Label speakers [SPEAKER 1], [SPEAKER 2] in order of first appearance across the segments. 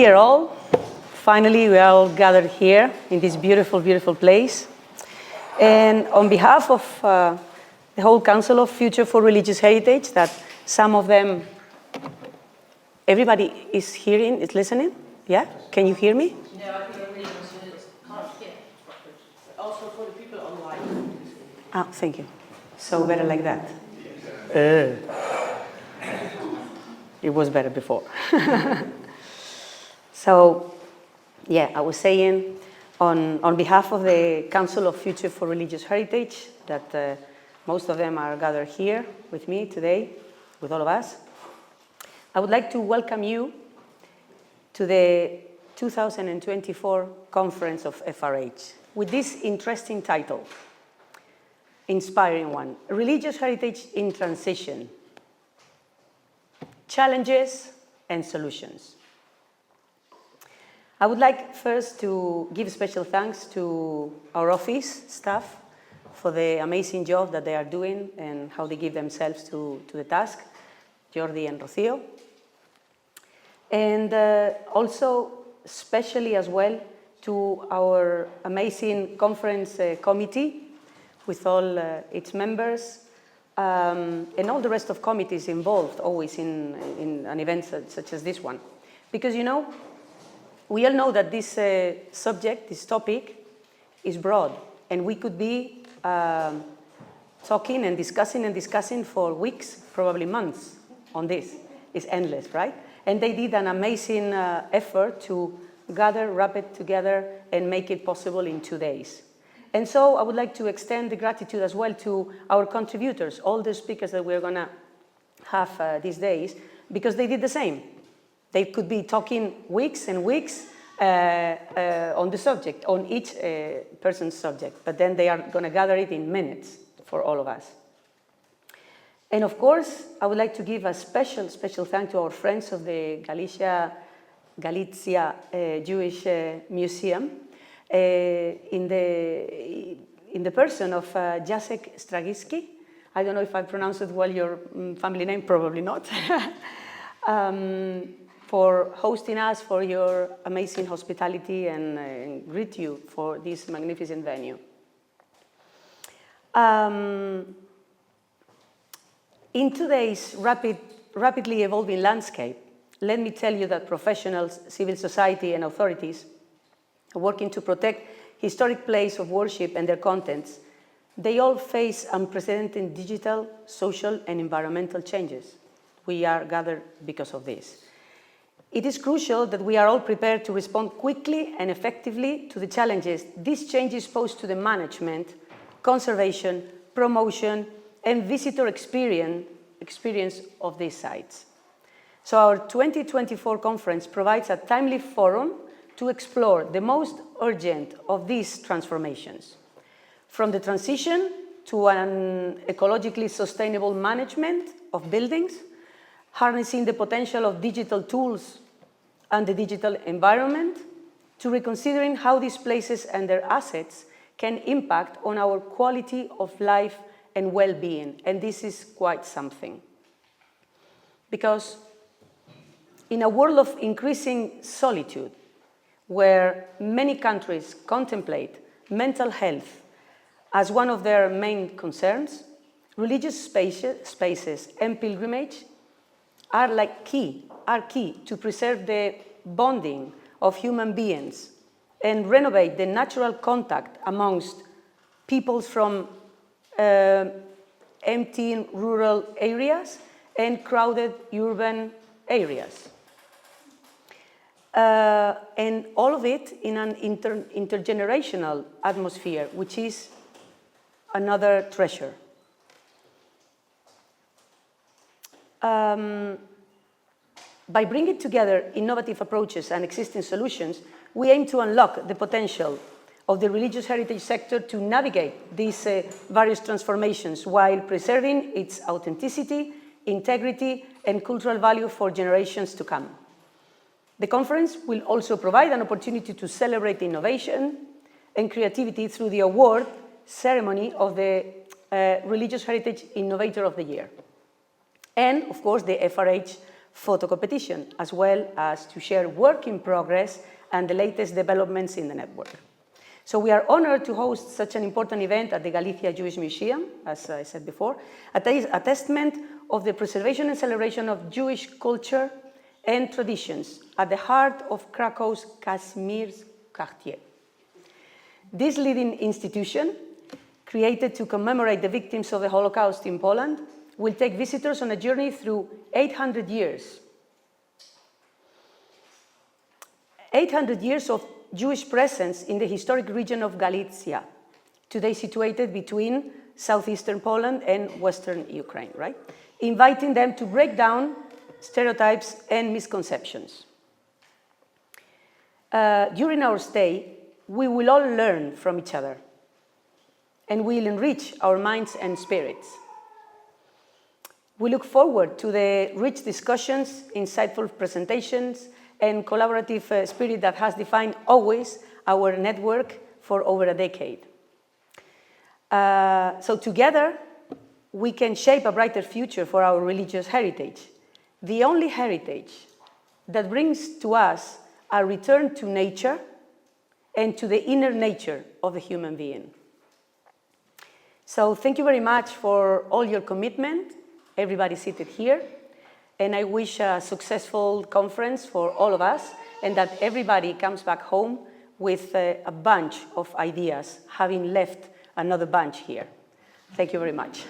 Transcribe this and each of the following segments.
[SPEAKER 1] dear all, finally we are all gathered here in this beautiful, beautiful place. And on behalf of the whole Council of Future for Religious Heritage, that some of them, everybody is hearing, is listening? Yeah? Can you hear me?
[SPEAKER 2] Yeah, I think everybody can't hear. Also for the people online.
[SPEAKER 1] Ah, thank you. So better like that. It was better before. So, yeah, I was saying on behalf of the Council of Future for Religious Heritage, that most of them are gathered here with me today, with all of us, I would like to welcome you to the 2024 Conference of FRH with this interesting title, inspiring one, Religious Heritage in Transition, Challenges and Solutions. I would like first to give special thanks to our office staff for the amazing job that they are doing and how they give themselves to the task, Jordi and Rocío. And also, especially as well, to our amazing conference committee with all its members and all the rest of committees involved always in an event such as this one. Because, you know, we all know that this subject, this topic, is broad, and we could be talking and discussing for weeks, probably months, on this. It's endless, right? And they did an amazing effort to wrap it together, and make it possible in 2 days. And so I would like to extend the gratitude as well to our contributors, all the speakers that we're going to have these days, because they did the same. They could be talking weeks and weeks on the subject, on each person's subject, but then they are going to gather it in minutes for all of us. And of course, I would like to give a special thank to our friends of the Galicia Jewish Museum in the person of Jacek Stawiski. I don't know if I pronounced it well, your family name, probably not. For hosting us, for your amazing hospitality, and greet you for this magnificent venue. In today's rapidly evolving landscape, let me tell you that professionals, civil society, and authorities are working to protect historic places of worship and their contents. They all face unprecedented digital, social, and environmental changes. We are gathered because of this. It is crucial that we are all prepared to respond quickly and effectively to the challenges these changes pose to the management, conservation, promotion, and visitor experience of these sites. So our 2024 conference provides a timely forum to explore the most urgent of these transformations, from the transition to an ecologically sustainable management of buildings, harnessing the potential of digital tools and the digital environment, to reconsidering how these places and their assets can impact on our quality of life and well-being. And this is quite something. Because in a world of increasing solitude, where many countries contemplate mental health as one of their main concerns, religious spaces and pilgrimage are key to preserve the bonding of human beings and renovate the natural contact amongst peoples from empty rural areas and crowded urban areas. And all of it in an intergenerational atmosphere, which is another treasure. By bringing together innovative approaches and existing solutions, we aim to unlock the potential of the religious heritage sector to navigate these various transformations while preserving its authenticity, integrity, and cultural value for generations to come. The conference will also provide an opportunity to celebrate innovation and creativity through the award ceremony of the Religious Heritage Innovator of the Year. And, of course, the FRH photo competition, as well as to share work in progress and the latest developments in the network. So we are honored to host such an important event at the Galicia Jewish Museum, as I said before, a testament of the preservation and celebration of Jewish culture and traditions at the heart of Krakow's Kazimierz quartier. This leading institution, created to commemorate the victims of the Holocaust in Poland, will take visitors on a journey through 800 years. 800 years of Jewish presence in the historic region of Galicia, today situated between southeastern Poland and western Ukraine, right? Inviting them to break down stereotypes and misconceptions. During our stay, we will all learn from each other, and we'll enrich our minds and spirits. We look forward to the rich discussions, insightful presentations, and collaborative spirit that has defined always our network for over a decade. So together, we can shape a brighter future for our religious heritage, the only heritage that brings to us a return to nature and to the inner nature of the human being. So thank you very much for all your commitment, everybody seated here. And I wish a successful conference for all of us, and that everybody comes back home with a bunch of ideas, having left another bunch here. Thank you very much.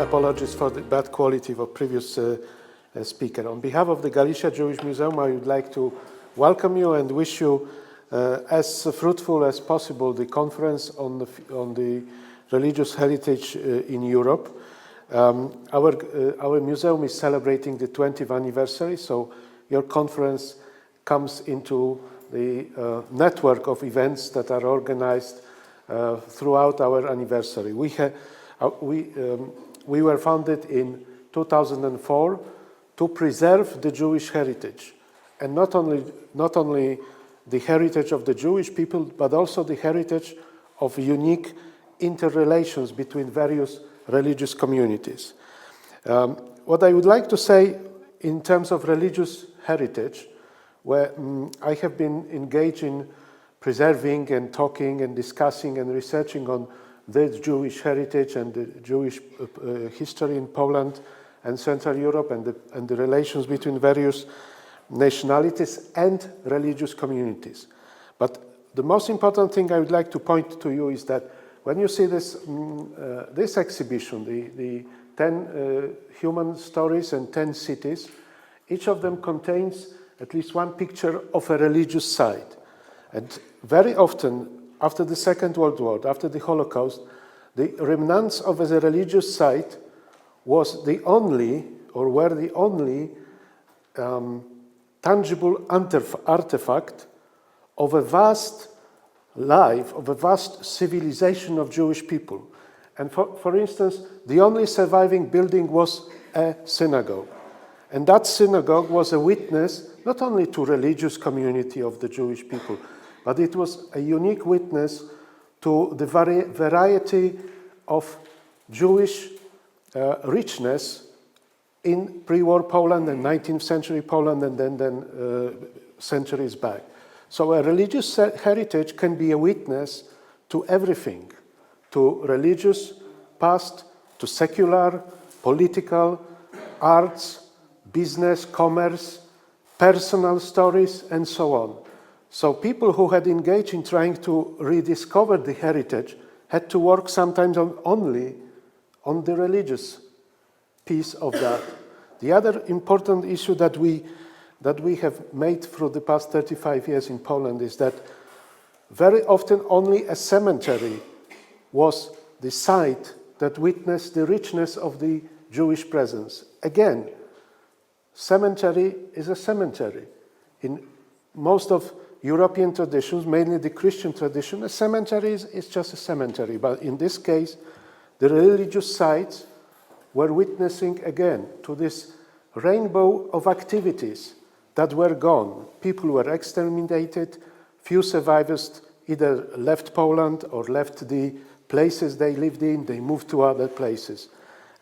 [SPEAKER 3] Apologies for the bad quality of previous speaker. On behalf of the Galicia Jewish Museum, I would like to welcome you and wish you as fruitful as possible the conference on the religious heritage in Europe. Our museum is celebrating the 20th anniversary, so your conference comes into the network of events that are organized throughout our anniversary. We were founded in 2004 to preserve the Jewish heritage, and not only the heritage of the Jewish people, but also the heritage of unique interrelations between various religious communities. What I would like to say in terms of religious heritage, where I have been engaged in preserving and talking and discussing and researching on the Jewish heritage and the Jewish history in Poland and Central Europe, and the relations between various nationalities and religious communities. But the most important thing I would like to point to you is that when you see this exhibition, the 10 human stories and 10 cities, each of them contains at least one picture of a religious site. And very often, after the Second World War, after the Holocaust, the remnants of a religious site were the only tangible artifact of a vast life, of a vast civilization of Jewish people. And for instance, the only surviving building was a synagogue. And that synagogue was a witness not only to religious community of the Jewish people, but it was a unique witness to the variety of Jewish richness in pre-war Poland and 19th century Poland, and then centuries back. So a religious heritage can be a witness to everything, to religious past, to secular, political, arts, business, commerce, personal stories, and so on. So people who had engaged in trying to rediscover the heritage had to work sometimes only on the religious piece of that. The other important issue that we have made through the past 35 years in Poland is that very often only a cemetery was the site that witnessed the richness of the Jewish presence. Again, cemetery is a cemetery. In most of European traditions, mainly the Christian tradition, a cemetery is just a cemetery. But in this case, the religious sites were witnessing again to this rainbow of activities that were gone. People were exterminated, few survivors either left Poland or left the places they lived in, they moved to other places.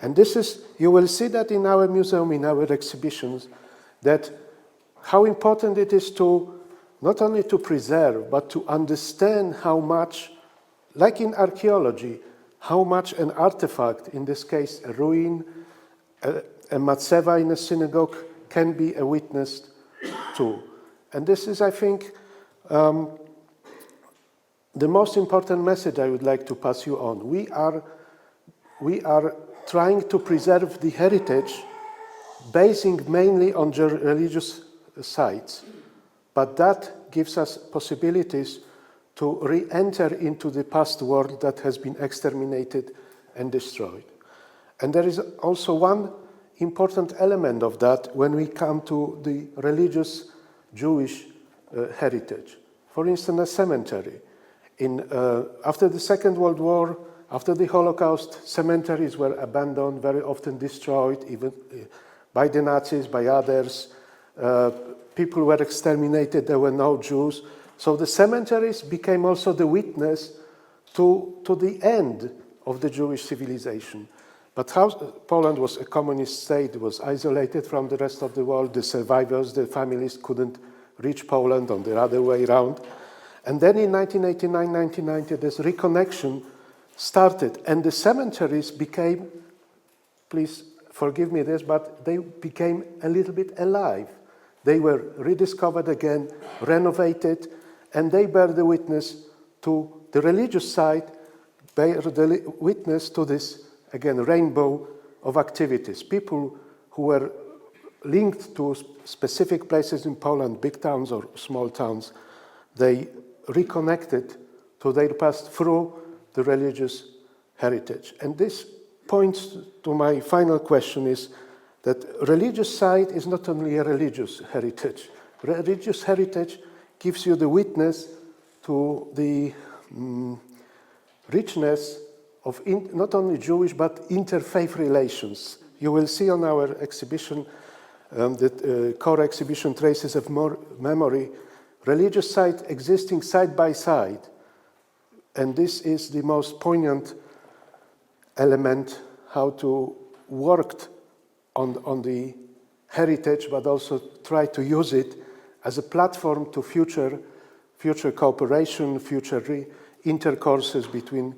[SPEAKER 3] And this is, you will see that in our museum, in our exhibitions, that how important it is to not only to preserve, but to understand how much, like in archaeology, how much an artifact, in this case a ruin, a matseva in a synagogue, can be a witness to. And this is, I think, the most important message I would like to pass you on. We are trying to preserve the heritage basing mainly on religious sites, but that gives us possibilities to re-enter into the past world that has been exterminated and destroyed. And there is also one important element of that when we come to the religious Jewish heritage. For instance, a cemetery. After the Second World War, after the Holocaust, cemeteries were abandoned, very often destroyed, even by the Nazis, by others. People were exterminated, there were no Jews. So the cemeteries became also the witness to the end of the Jewish civilization. But how Poland was a communist state, was isolated from the rest of the world. The survivors, the families couldn't reach Poland, on the other way around. And then in 1989, 1990, this reconnection started, and the cemeteries became, please forgive me this, but they became a little bit alive. They were rediscovered again, renovated, and they bear the witness to the religious side, bear the witness to this, again, rainbow of activities. People who were linked to specific places in Poland, big towns or small towns, they reconnected to their past through the religious heritage. And this points to my final question, is that religious side is not only a religious heritage. Religious heritage gives you the witness to the richness of not only Jewish but interfaith relations. You will see on our exhibition, the core exhibition Traces of Memory, religious side existing side by side. And this is the most poignant element, how to work on the heritage, but also try to use it as a platform to future cooperation, future intercourses between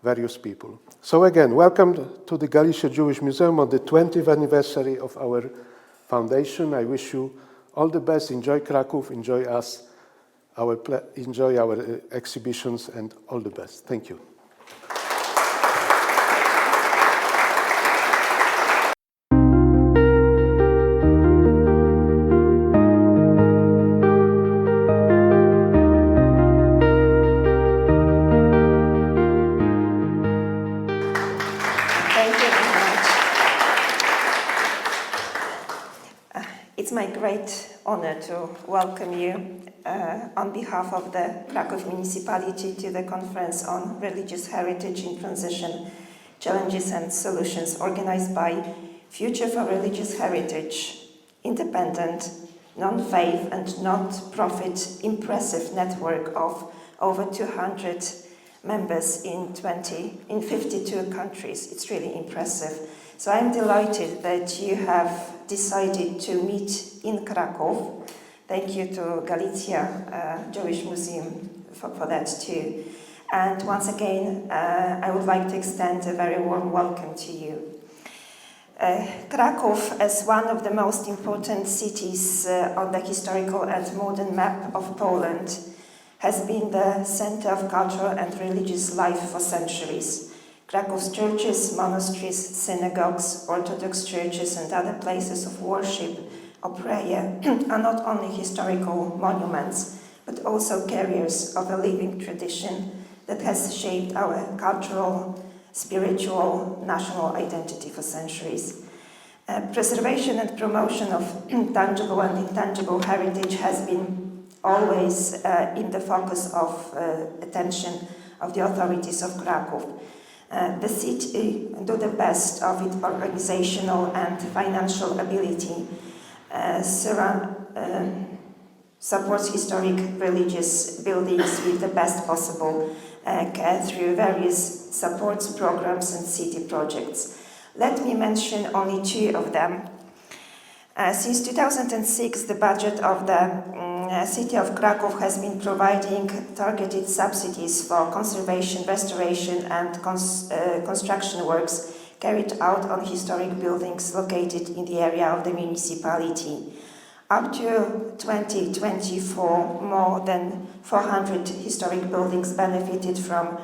[SPEAKER 3] various people. So again, welcome to the Galicia Jewish Museum on the 20th anniversary of our foundation. I wish you all the best. Enjoy Krakow, enjoy us, enjoy our exhibitions, and all the best. Thank you.
[SPEAKER 4] It's my great honor to welcome you on behalf of the Krakow municipality to the conference on religious heritage in transition, challenges and solutions, organized by Future for Religious Heritage, independent, non-faith and not-profit impressive network of over 200 members in 52 countries. It's really impressive. So I'm delighted that you have decided to meet in Krakow. Thank you to Galicia Jewish Museum for that too. And once again, I would like to extend a very warm welcome to you. Krakow, as one of the most important cities on the historical and modern map of Poland, has been the center of cultural and religious life for centuries. Krakow's churches, monasteries, synagogues, Orthodox churches and other places of worship or prayer are not only historical monuments, but also carriers of a living tradition that has shaped our cultural, spiritual, national identity for centuries. Preservation and promotion of tangible and intangible heritage has been always in the focus of attention of the authorities of Krakow. The city do the best of its organizational and financial ability, supports historic religious buildings with the best possible care through various support programs and city projects. Let me mention only two of them. Since 2006, the budget of the city of Krakow has been providing targeted subsidies for conservation, restoration and construction works carried out on historic buildings located in the area of the municipality. Up to 2024, more than 400 historic buildings benefited from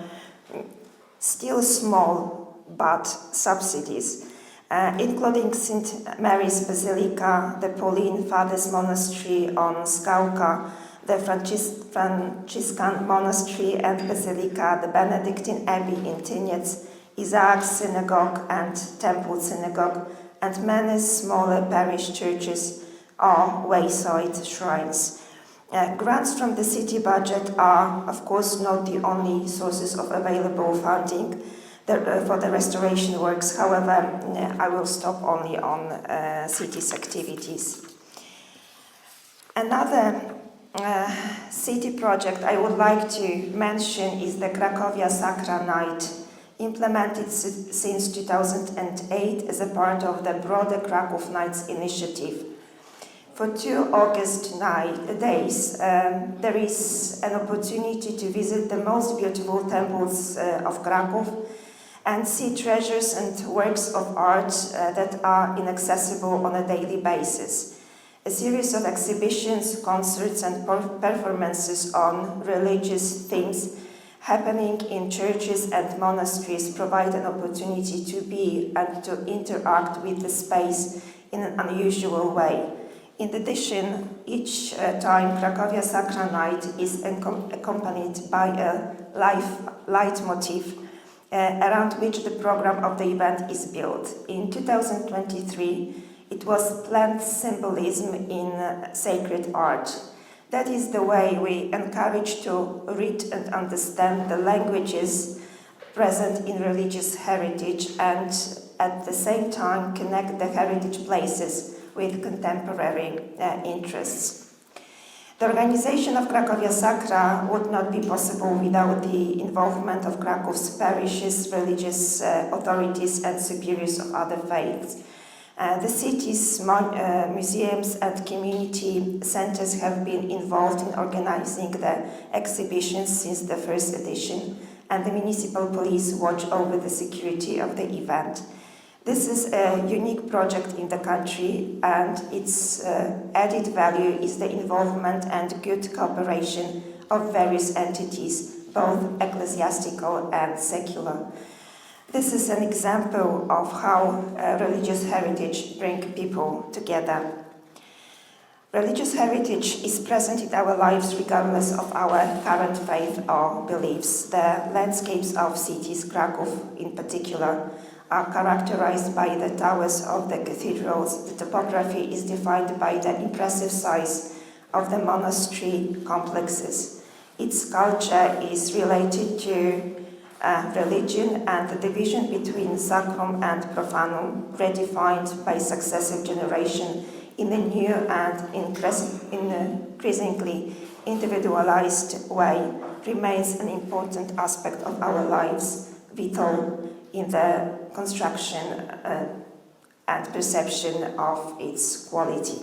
[SPEAKER 4] still small but subsidies, including St. Mary's Basilica, the Pauline Fathers Monastery on Skałka, the Franciscan Monastery and Basilica, the Benedictine Abbey in Tyniec, Isaac's Synagogue and Temple Synagogue, and many smaller parish churches or wayside shrines. Grants from the city budget are, of course, not the only sources of available funding for the restoration works. However, I will stop only on city's activities. Another city project I would like to mention is the Cracovia Sacra Night, implemented since 2008 as a part of the broader Krakow Nights initiative. For 2 August days, there is an opportunity to visit the most beautiful temples of Krakow and see treasures and works of art that are inaccessible on a daily basis. A series of exhibitions, concerts and performances on religious themes happening in churches and monasteries provide an opportunity to be and to interact with the space in an unusual way. In addition, each time Cracovia Sacra Night is accompanied by a leitmotif around which the program of the event is built. In 2023, it was plant symbolism in sacred art. That is the way we encourage to read and understand the languages present in religious heritage and at the same time connect the heritage places with contemporary interests. The organization of Cracovia Sacra would not be possible without the involvement of Krakow's parishes, religious authorities and superiors of other faiths. The city's museums and community centers have been involved in organizing the exhibitions since the first edition, and the municipal police watch over the security of the event. This is a unique project in the country, and its added value is the involvement and good cooperation of various entities, both ecclesiastical and secular. This is an example of how religious heritage brings people together. Religious heritage is present in our lives regardless of our current faith or beliefs. The landscapes of cities, Krakow in particular, are characterized by the towers of the cathedrals. The topography is defined by the impressive size of the monastery complexes. Its culture is related to religion, and the division between sacrum and profanum, redefined by successive generation in a new and increasingly individualized way, remains an important aspect of our lives, vital in the construction and perception of its quality.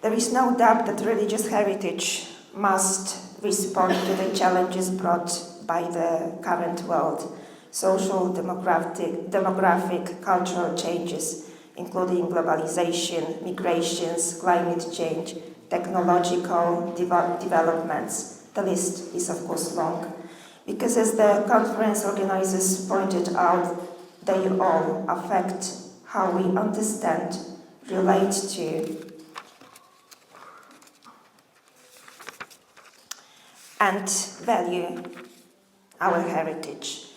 [SPEAKER 4] There is no doubt that religious heritage must respond to the challenges brought by the current world, social, demographic, cultural changes, including globalization, migrations, climate change, technological developments. The list is, of course, long. Because as the conference organizers pointed out, they all affect how we understand, relate to, and value our heritage.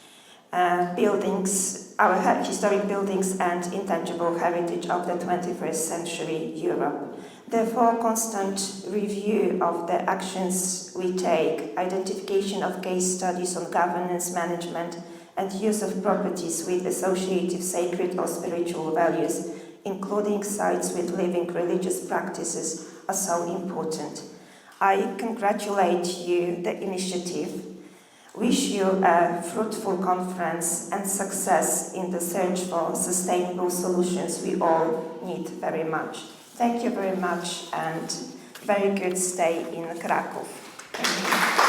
[SPEAKER 4] buildings, our historic buildings and intangible heritage of the 21st century Europe. Therefore, constant review of the actions we take, identification of case studies on governance, management, and use of properties with associative sacred or spiritual values, including sites with living religious practices, are so important. I congratulate you, the initiative. Wish you a fruitful conference and success in the search for sustainable solutions we all need very much. Thank you very much and very good stay in Krakow. Thank you.